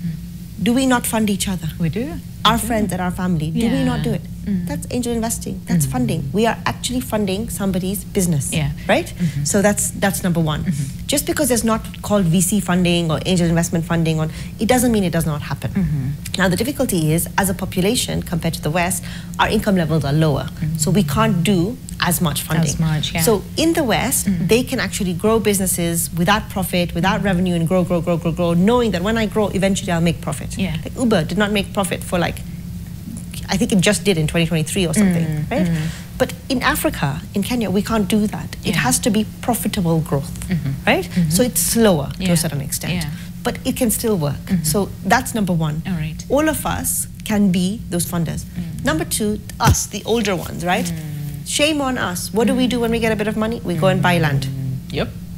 do we not fund each other? We do. Our friends and our family, do we not do it? That's angel investing. That's funding. We are actually funding somebody's business, right? So that's number one. Just because it's not called VC funding or angel investment funding, it doesn't mean it does not happen. Now the difficulty is, as a population compared to the West, our income levels are lower, so we can't do as much funding. So in the West, they can actually grow businesses without profit, without revenue, and grow, knowing that when I grow, eventually I'll make profit. Like Uber did not make profit for I think it just did in 2023 or something, right? But in Africa, in Kenya, we can't do that. It has to be profitable growth, right? So it's slower to a certain extent, but it can still work. So that's number one. All of us can be those funders. Number two, us, the older ones, right? Shame on us. What do we do when we get a bit of money? We go and buy land.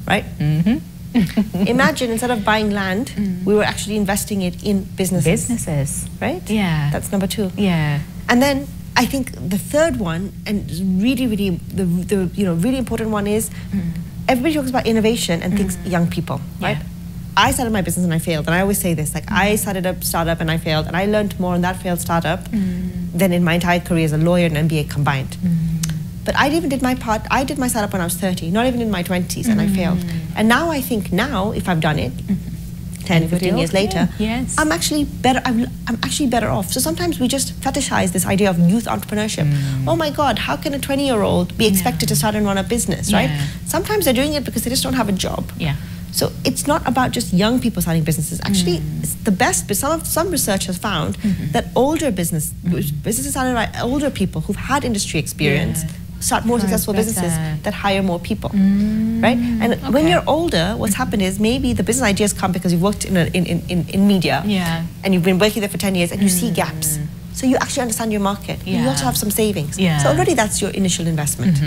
Right? Imagine, instead of buying land, we were actually investing it in businesses. Right? That's number two. And then I think the third one, and really really important one, is everybody talks about innovation and thinks young people, right? I started my business and I failed, and I always say this, like, I started a startup and I failed, and I learned more on that failed startup than in my entire career as a lawyer and MBA combined. But I even did my part. I did my startup when I was 30, not even in my 20s, and I failed. And now I think, if I've done it, 10, 15 years later, I'm actually better. I'm actually better off. So sometimes we just fetishize this idea of youth entrepreneurship. Oh my God, how can a 20-year-old be expected to start and run a business, right? Sometimes they're doing it because they just don't have a job. So it's not about just young people starting businesses. Actually, it's the best, but some research has found that older businesses started by older people who've had industry experience start more successful businesses that hire more people, right? And when you're older, what's happened is maybe the business ideas come because you've worked in media, and you've been working there for 10 years, and you see gaps. So you actually understand your market. You also have some savings. So already that's your initial investment.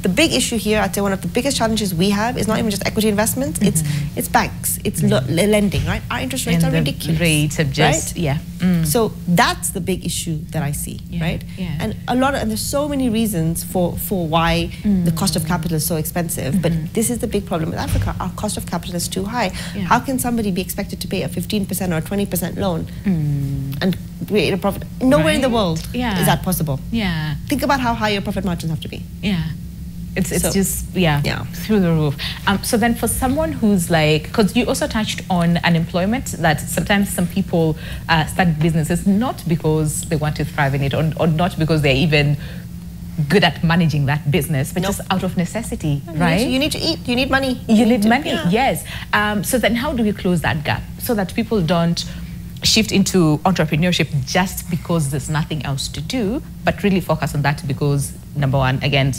The big issue here, I'd say one of the biggest challenges we have is not even just equity investments, it's banks, it's lending, right? Our interest rates are ridiculous. Rates have just, So that's the big issue that I see, right? And there's so many reasons for why the cost of capital is so expensive, but this is the big problem with Africa. Our cost of capital is too high. How can somebody be expected to pay a 15% or a 20% loan? And create a profit. Nowhere in the world is that possible. Yeah. Think about how high your profit margins have to be. Yeah. It's just through the roof. So then for someone who's like, because you also touched on unemployment, that sometimes some people start businesses not because they want to thrive in it, or not because they're even good at managing that business, but just out of necessity, right? You need to eat, you need money. You need money, yes. So then how do we close that gap so that people don't shift into entrepreneurship just because there's nothing else to do, but really focus on that because, number one, again,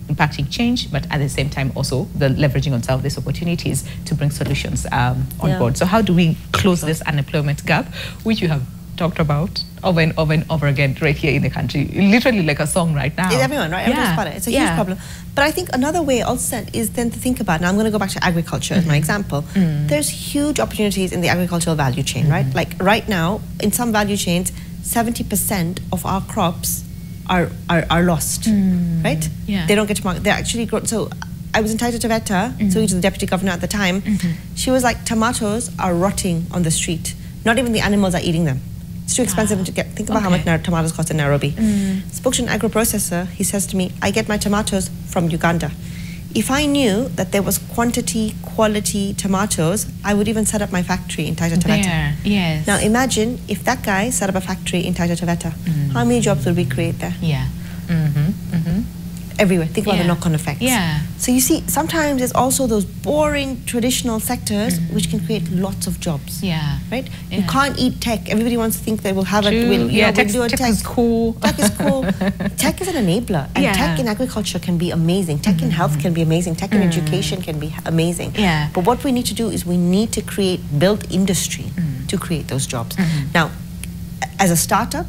impacting change, but at the same time also the leveraging on some of these opportunities to bring solutions on board. So how do we close this unemployment gap, which you have talked about over and over and over again right here in the country, literally like a song right now. It's everyone, right? Everyone's about it. It's a huge problem. But I think another way also is then to think about, now I'm going to go back to agriculture as my example. There's huge opportunities in the agricultural value chain, right? Like right now, in some value chains, 70% of our crops are lost, right? Yeah. They don't get to market. They're actually grown. So I was in Taita Taveta, so he was the deputy governor at the time. She was like, tomatoes are rotting on the street. Not even the animals are eating them. It's too expensive to get. Think about how much tomatoes cost in Nairobi. Spoke to an agro-processor. He says to me, I get my tomatoes from Uganda. If I knew that there was quality tomatoes, I would even set up my factory in Taita Taveta. Yes. Now imagine if that guy set up a factory in Taita Taveta. How many jobs would we create there? Yeah. Everywhere. Think about the knock-on effects. Yeah. So you see, sometimes there's also those boring traditional sectors which can create lots of jobs. Yeah. Right? You can't eat tech. Everybody wants to think they will have it. We'll do a tech is cool. Tech is cool. Tech is an enabler. And tech in agriculture can be amazing. Tech in health can be amazing. Tech in education can be amazing. Yeah. But what we need to do is we need to build industry to create those jobs. Now, as a startup,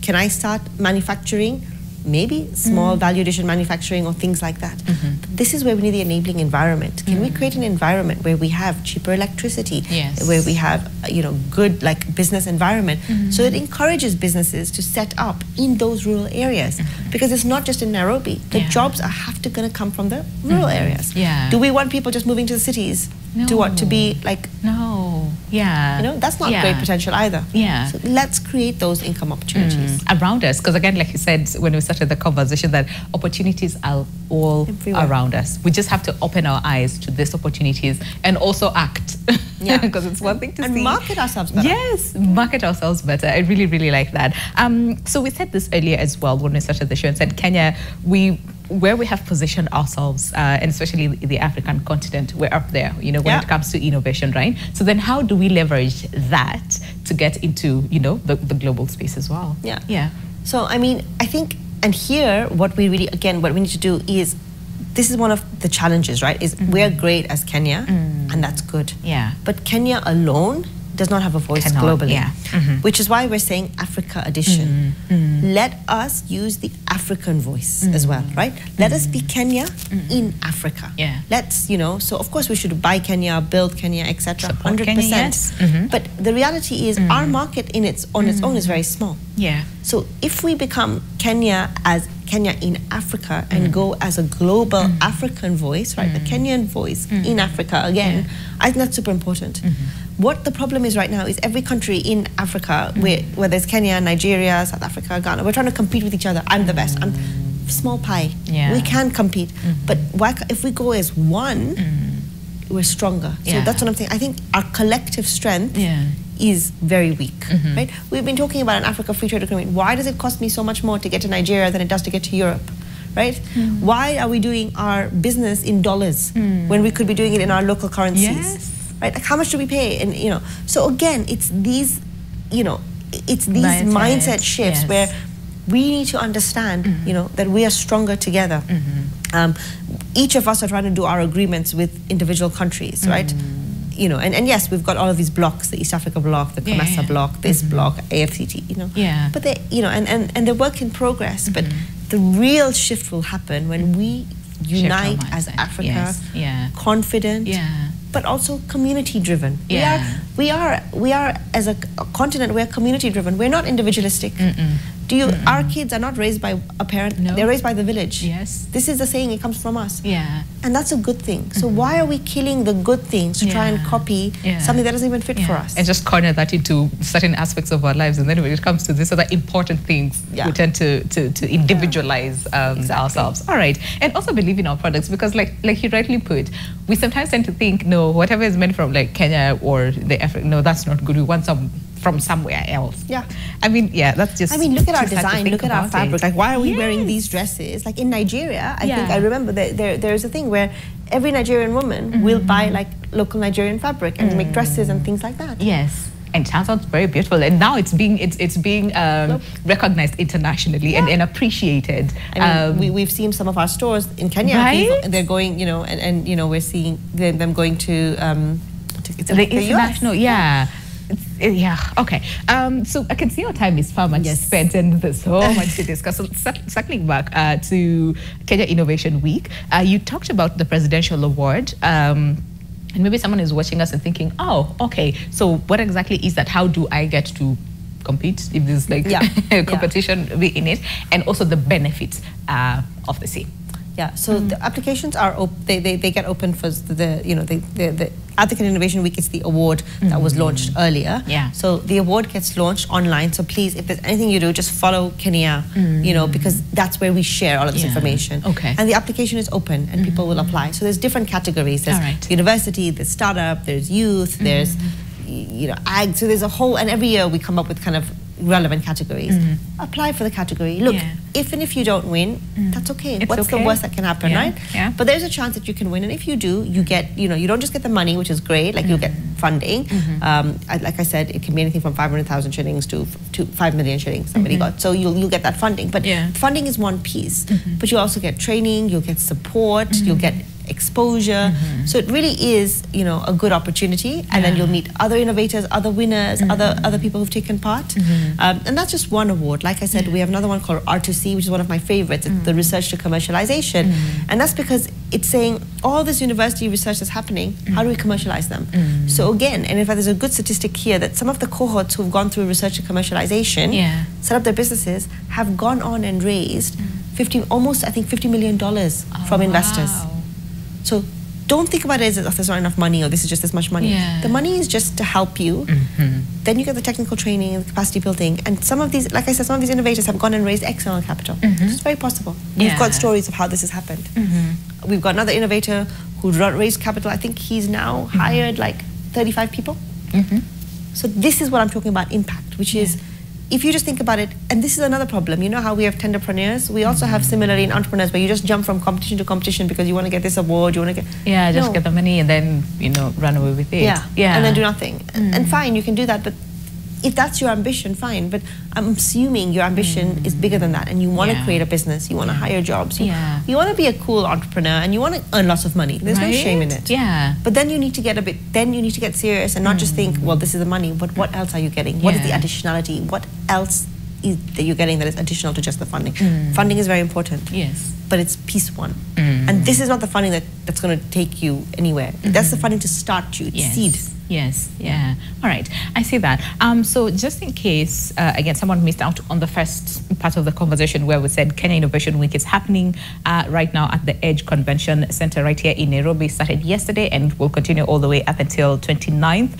can I start manufacturing? Maybe small value addition manufacturing or things like that. But this is where we need the enabling environment. Can we create an environment where we have cheaper electricity, where we have good business environment, so it encourages businesses to set up in those rural areas? Because it's not just in Nairobi. The jobs are going to come from the rural areas. Do we want people just moving to the cities to what? To be like... No. Yeah. That's not great potential either. Yeah. So let's create those income opportunities. Around us. Because again, like you said, when we started the conversation, that opportunities are all around us. We just have to open our eyes to these opportunities and also act. Yeah. Because it's one thing to see. And market ourselves better. Yes, market ourselves better. I really, really like that. So we said this earlier as well when we started the show and said, Kenya, where we have positioned ourselves, and especially the African continent, we're up there, when it comes to innovation, right? So then how do we leverage that to get into, the global space as well? Yeah. Yeah. So, I mean, I think, and here, what we need to do is, this is one of the challenges, right? Is we're great as Kenya, and that's good. Yeah. But Kenya alone does not have a voice globally, which is why we're saying Africa Edition. Let us use the African voice as well, right? Let us be Kenya in Africa. Yeah. Let's, so of course we should buy Kenya, build Kenya, etc. 100%. Kenya, yes. But the reality is our market on its own is very small. Yeah. So if we become Kenya as Kenya in Africa and go as a global African voice, right? The Kenyan voice in Africa again, I think that's super important. What the problem is right now is every country in Africa, whether it's Kenya, Nigeria, South Africa, Ghana, we're trying to compete with each other. I'm the best. I'm small pie. Yeah. We can compete. But if we go as one, we're stronger. So that's what I'm saying. I think our collective strength is very weak, right? We've been talking about an Africa Free Trade Agreement. Why does it cost me so much more to get to Nigeria than it does to get to Europe, right? Why are we doing our business in dollars when we could be doing it in our local currencies? Yes. Right? Like, how much do we pay? And so again, it's these, mindset shifts where we need to understand, that we are stronger together. Each of us are trying to do our agreements with individual countries, right? And yes, we've got all of these blocks: the East Africa bloc, the COMESA bloc, this bloc, AFCT. But they, and they're work in progress. But the real shift will happen when we unite as Africa, confident, but also community-driven. We are as a continent, we're community-driven. We're not individualistic. Our kids are not raised by a parent, they're raised by the village. Yes. This is the saying, it comes from us. Yeah. And that's a good thing. So why are we killing the good things to try and copy something that doesn't even fit for us? And just corner that into certain aspects of our lives. And then when it comes to this other important things, we tend to individualize ourselves. All right. And also believe in our products, because like you rightly put, we sometimes tend to think, no, whatever is meant from like Kenya or the Africa, no, that's not good. We want some from somewhere else. Yeah. I mean, that's just... I mean, look at our design, look at our fabric. Like, why are we wearing these dresses? Like in Nigeria, I think I remember that there's a thing where every Nigerian woman will buy like local Nigerian fabric and make dresses and things like that. Yes. And it sounds very beautiful, and now it's being recognized internationally and appreciated. I mean, we've seen some of our stores in Kenya, and they're going, and we're seeing them going to the international, okay. So I can see our time is far much spent, and there's so much to discuss. So circling back to Kenya Innovation Week, you talked about the presidential award. And maybe someone is watching us and thinking, oh, okay, so what exactly is that? How do I get to compete if there's like competition in it? And also the benefits of the same. Yeah, so the applications are they get open for the African Innovation Week is the award that was launched earlier. Yeah. So the award gets launched online. So please, if there's anything you do, just follow Kenya, because that's where we share all of this information. Okay. And the application is open and people will apply. So there's different categories. There's university, there's startup, there's youth, there's ag. So there's a whole, and every year we come up with kind of relevant categories. Apply for the category. Look, if you don't win, that's okay. What's the worst that can happen, right? Yeah. But there's a chance that you can win, and if you do, you get, you don't just get the money, which is great. Like you'll get funding. Like I said, it can be anything from 500,000 shillings to 5 million shillings. Somebody got, so you'll get that funding. But funding is one piece. But you also get training, you'll get support, you'll get exposure. So it really is, a good opportunity, and then you'll meet other innovators, other winners, other people who've taken part. And that's just one award. Like I said, we have another one called R2C, which is one of my favorites. It's the research to commercialization. And that's because it's saying all this university research that's happening, how do we commercialize them? So again, and in fact there's a good statistic here that some of the cohorts who've gone through research to commercialization, set up their businesses, have gone on and raised almost $50 million from investors. So don't think about it as if there's not enough money or this is just this much money. The money is just to help you. Then you get the technical training and the capacity building. And some of these, like I said, some of these innovators have gone and raised external capital. It's very possible. We've got stories of how this has happened. We've got another innovator who raised capital. I think he's now hired like 35 people. So this is what I'm talking about, impact, which is, if you just think about it, and this is another problem, you know how we have tenderpreneurs? We also have similarly in entrepreneurs where you just jump from competition to competition because you want to get this award, you want to get... just get the money and then, run away with it. And then do nothing. And fine, you can do that, but if that's your ambition, fine. But I'm assuming your ambition is bigger than that and you want to create a business, you want to hire jobs, you want to be a cool entrepreneur and you want to earn lots of money. There's no shame in it. But then you need to get serious and not just think, well, this is the money, but what else are you getting? What is the additionality? What else is that you're getting that is additional to just the funding? Funding is very important. But it's piece one. And this is not the funding that's going to take you anywhere. That's the funding to start you, it's seed. All right, I see that. So just in case, again, someone missed out on the first part of the conversation where we said Kenya Innovation Week is happening right now at the Edge Convention Center right here in Nairobi. It started yesterday and will continue all the way up until 29th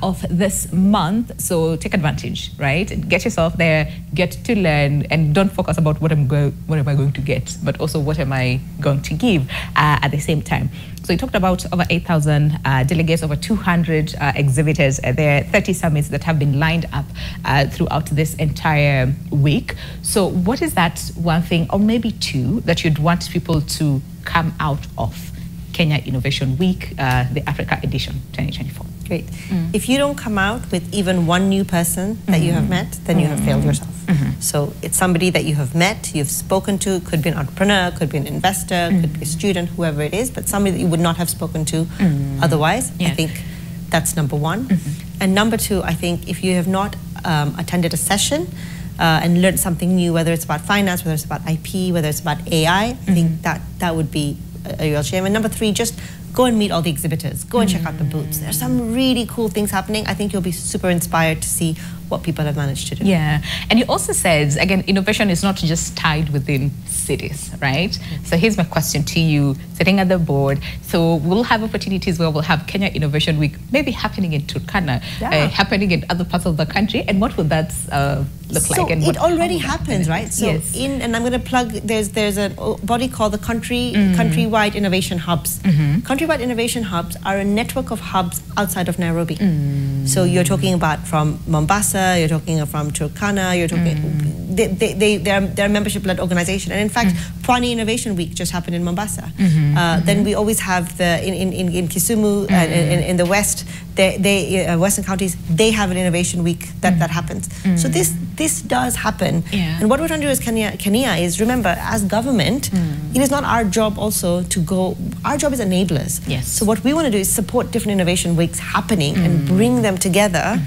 of this month. So take advantage, right? Get yourself there, get to learn, and don't focus about what am I going to get, but also what am I going to give at the same time. So you talked about over 8,000 delegates, over 200 exhibitors. There are 30 summits that have been lined up throughout this entire week. So what is that one thing, or maybe two, that you'd want people to come out of Kenya Innovation Week, the Africa edition 2024? Great. If you don't come out with even one new person that you have met, then you have failed yourself. So it's somebody that you have met, you've spoken to, could be an entrepreneur, could be an investor, could be a student, whoever it is, but somebody that you would not have spoken to otherwise. I think that's number one. And number two, I think if you have not attended a session and learned something new, whether it's about finance, whether it's about IP, whether it's about AI, I think that would be a real shame. And number three, just go and meet all the exhibitors. Go and check out the booths. There's some really cool things happening. I think you'll be super inspired to see what people have managed to do. Yeah, and he also says, again, innovation is not just tied within cities, right? So here's my question to you, sitting at the board. So we'll have opportunities where we'll have Kenya Innovation Week, maybe happening in Turkana, happening in other parts of the country. And what would that look like? And it already happens, right? So yes. and I'm going to plug, there's a body called the Countrywide Innovation Hubs. Countrywide Innovation Hubs are a network of hubs outside of Nairobi. So you're talking about from Mombasa, you're talking from Turkana, you're talking, they're a membership-led organization. And in fact, Pwani Innovation Week just happened in Mombasa. Then we always have the, in Kisumu, in the West, Western counties, they have an innovation week that happens. So this does happen. And what we're trying to do as Kenya is, remember, as government, it is not our job also to go, our job is enablers. Yes. So what we want to do is support different innovation weeks happening and bring them together,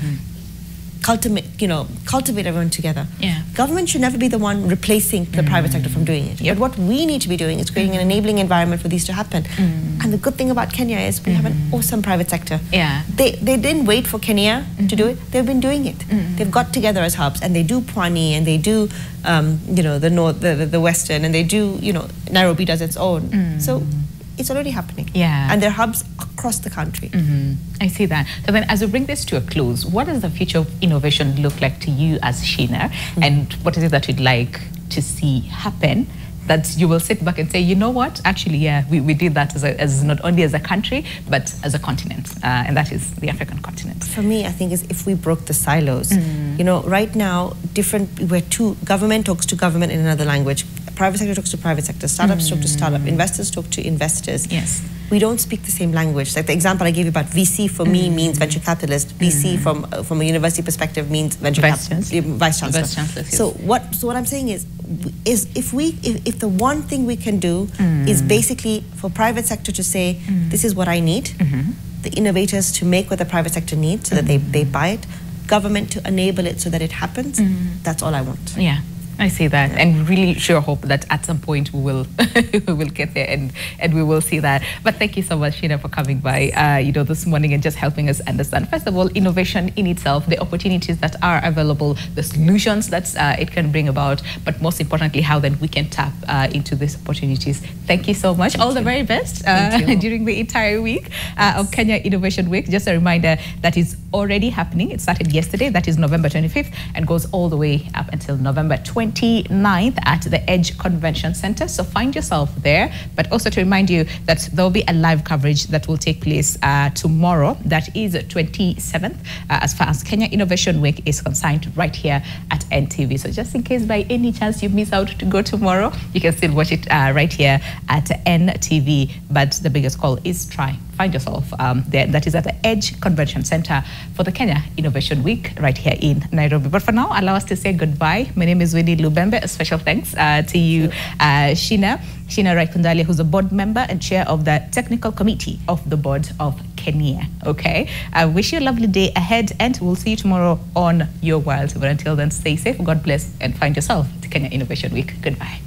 cultivate everyone together. Government should never be the one replacing the private sector from doing it. But what we need to be doing is creating an enabling environment for these to happen. And the good thing about Kenya is we have an awesome private sector. They didn't wait for Kenya to do it. They've been doing it. They've got together as hubs, and they do Pwani, and they do the north, the western, and they do Nairobi does its own. So it's already happening. And there are hubs across the country. I see that. So then, as we bring this to a close, what does the future of innovation look like to you as Sheena? And what is it that you'd like to see happen that you will sit back and say, you know what, actually, we did that as not only as a country, but as a continent, and that is the African continent? For me, I think is if we broke the silos. Right now, government talks to government in another language, private sector talks to private sector, startups talk to startup, investors talk to investors. We don't speak the same language. Like the example I gave you about VC for me means venture capitalist. VC from a university perspective means vice chancellor. So what I'm saying is if the one thing we can do is basically for private sector to say this is what I need, the innovators to make what the private sector needs so that they buy it, government to enable it so that it happens. That's all I want. I see that, and really sure hope that at some point we will we will get there and we will see that. But thank you so much, Sheena, for coming by this morning and just helping us understand, first of all, innovation in itself, the opportunities that are available, the solutions that it can bring about, but most importantly, how then we can tap into these opportunities. Thank you so much. All the very best during the entire week of Kenya Innovation Week. Just a reminder that is already happening. It started yesterday, that is November 25th, and goes all the way up until November 29th at the Edge Convention Center. So find yourself there. But also to remind you that there will be a live coverage that will take place tomorrow. That is 27th, as far as Kenya Innovation Week is concerned, right here at NTV. So just in case by any chance you miss out to go tomorrow, you can still watch it right here at NTV. But the biggest call is try. Find yourself there. That is at the Edge Convention Center for the Kenya Innovation Week right here in Nairobi. But for now, allow us to say goodbye. My name is Winnie Lubembe. A special thanks to you, Sheena Raikundalia, who's a board member and chair of the technical committee of the board of Kenya. Okay, I wish you a lovely day ahead, and we'll see you tomorrow on Your World. But until then, stay safe, God bless, and find yourself at Kenya Innovation Week. Goodbye.